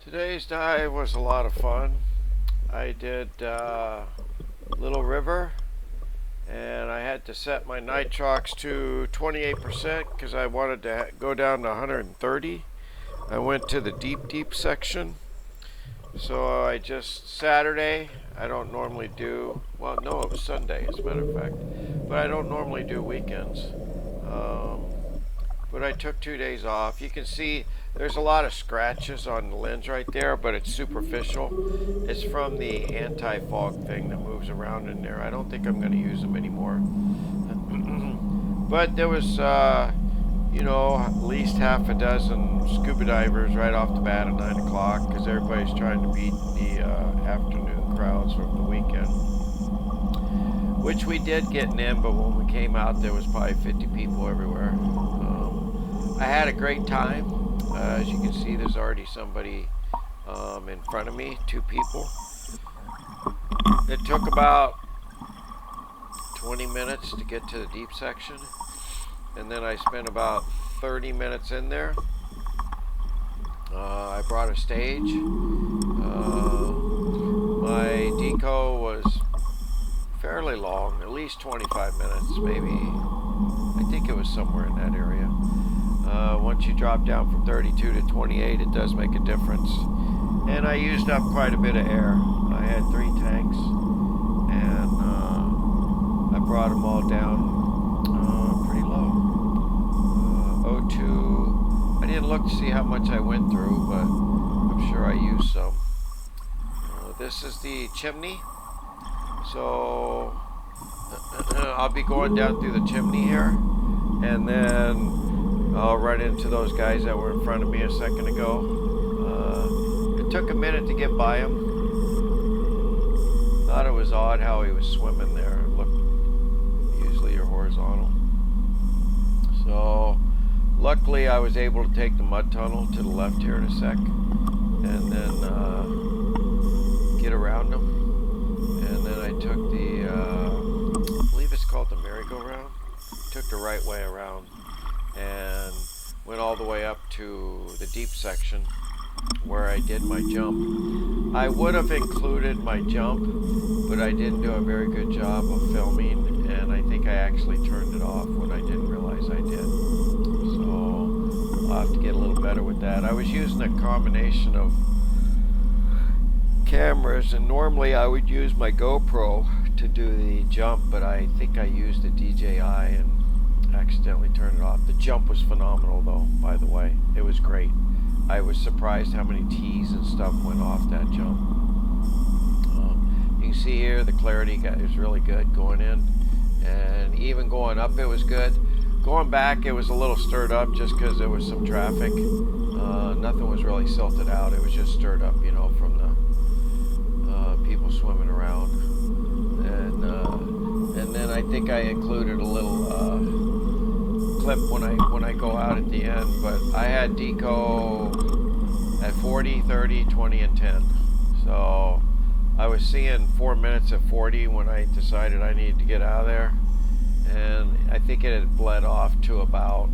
Today's dive was a lot of fun. I did Little River, and I had to set my nitrox to 28% because I wanted to go down to 130. I went to the deep section. So I just Saturday. I don't normally do. Well, no, it was Sunday, as a matter of fact. But I don't normally do weekends. Um, but I took 2 days off. You can see there's a lot of scratches on the lens right there, but it's superficial. It's from the anti-fog thing that moves around in there. I don't think I'm going to use them anymore. But there was, at least half a dozen scuba divers right off the bat at 9 o'clock because everybody's trying to beat the afternoon crowds from the weekend. Which we did getting in, but when we came out, there was probably 50 people everywhere. I had a great time. As you can see, there's already somebody in front of me, 2 people. It took about 20 minutes to get to the deep section, and then I spent about 30 minutes in there. I brought a stage. My deco was fairly long, at least 25 minutes, maybe. I think it was somewhere in that area. Once you drop down from 32 to 28, it does make a difference. And I used up quite a bit of air. I had 3 tanks, and I brought them all down pretty low. O2, I didn't look to see how much I went through, but I'm sure I used some. This is the chimney. So I'll be going down through the chimney here, and then I'll run into those guys that were in front of me a second ago. It took a minute to get by him. Thought it was odd how he was swimming there. Usually you're horizontal. So luckily I was able to take the mud tunnel to the left here in a sec, and then get around him. And then I took the, I believe it's called the merry-go-round. Took the right way around and went all the way up to the deep section where I did my jump. I would have included my jump, but I didn't do a very good job of filming, and I think I actually turned it off when I didn't realize I did. So I'll have to get a little better with that. I was using a combination of cameras, and normally I would use my GoPro to do the jump, but I think I used a DJI and accidentally turned it off. The jump was phenomenal though, by the way. It was great. I was surprised how many T's and stuff went off that jump. You can see here the clarity is really good going in, and even going up it was good. Going back it was a little stirred up just because there was some traffic. Nothing was really silted out. It was just stirred up, from the people swimming around. And then I think I included a little clip when I go out at the end, but I had deco at 40, 30, 20, and 10. So I was seeing 4 minutes at 40 when I decided I needed to get out of there, and I think it had bled off to about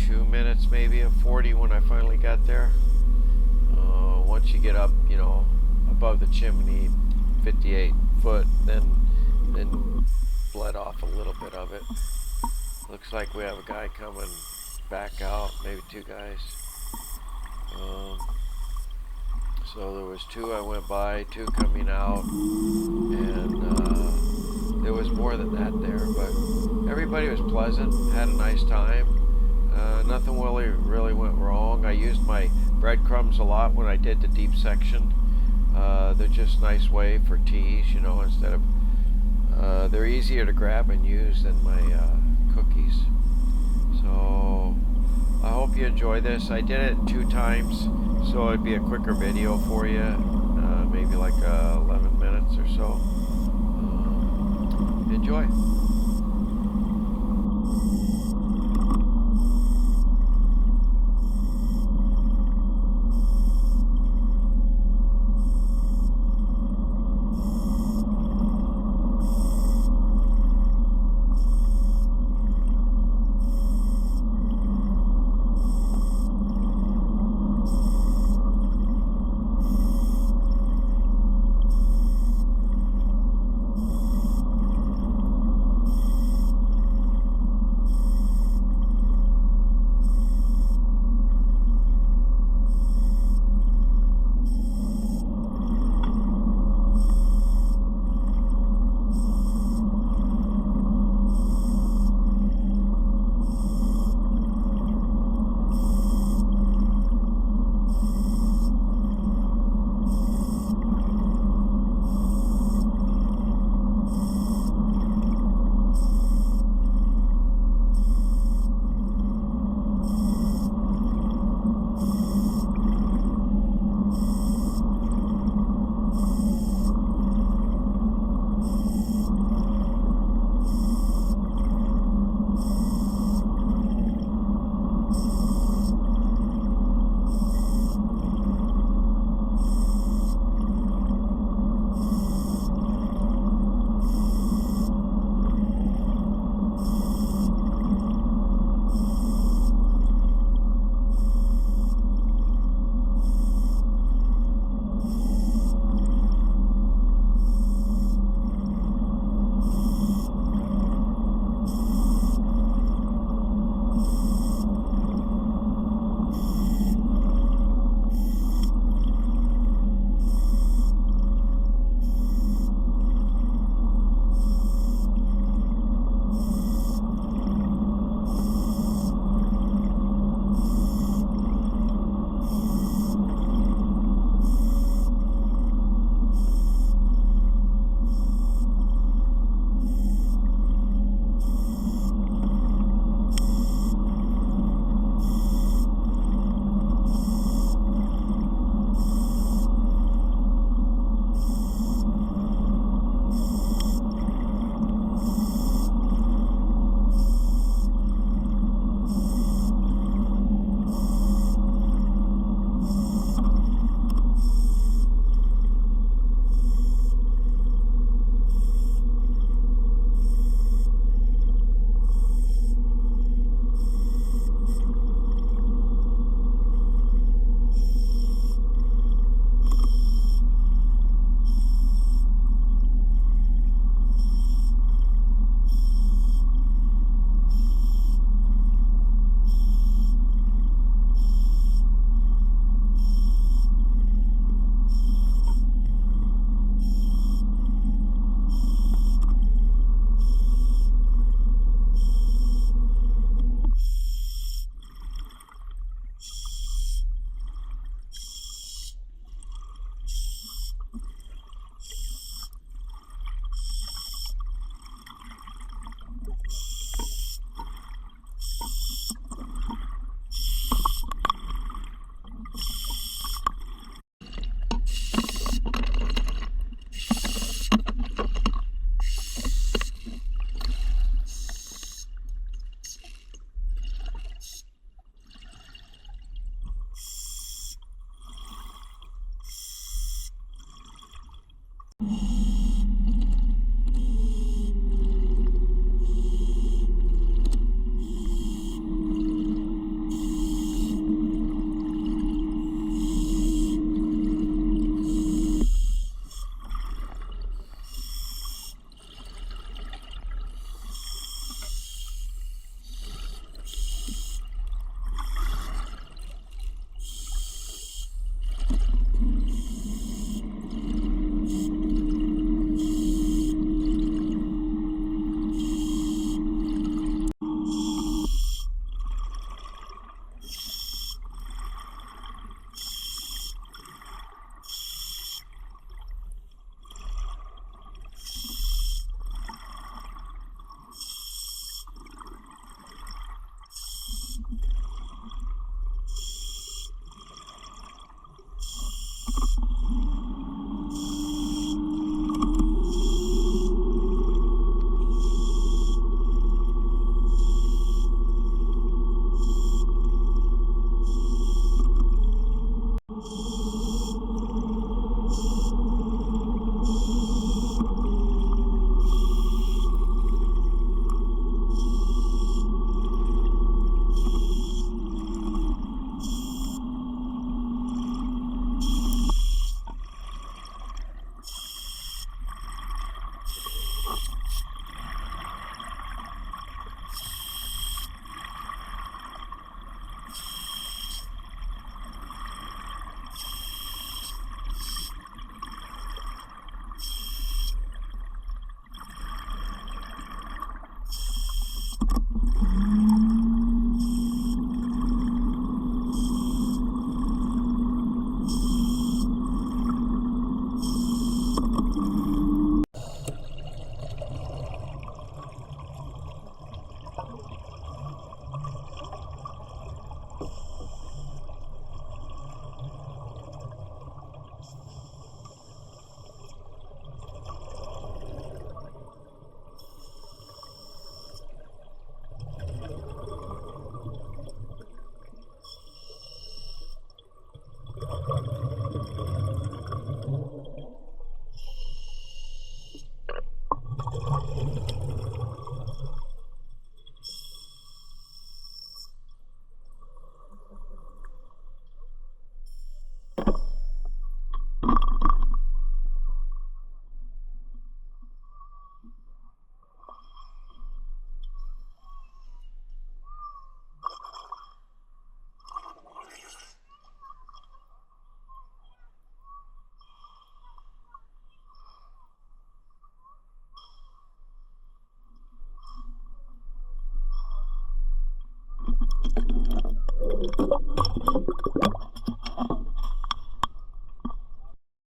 2 minutes maybe at 40 when I finally got there. Once you get up, above the chimney, 58 foot, then bled off a little bit of it. Looks like we have a guy coming back out, maybe 2 guys. So there was 2 I went by, 2 coming out, and there was more than that there, but everybody was pleasant, had a nice time. Nothing really went wrong. I used my breadcrumbs a lot when I did the deep section. They're just a nice way for teas, instead of, they're easier to grab and use than my cookies. So I hope you enjoy this. I did it 2 times, so it'd be a quicker video for you, maybe like 11 minutes or so. Enjoy.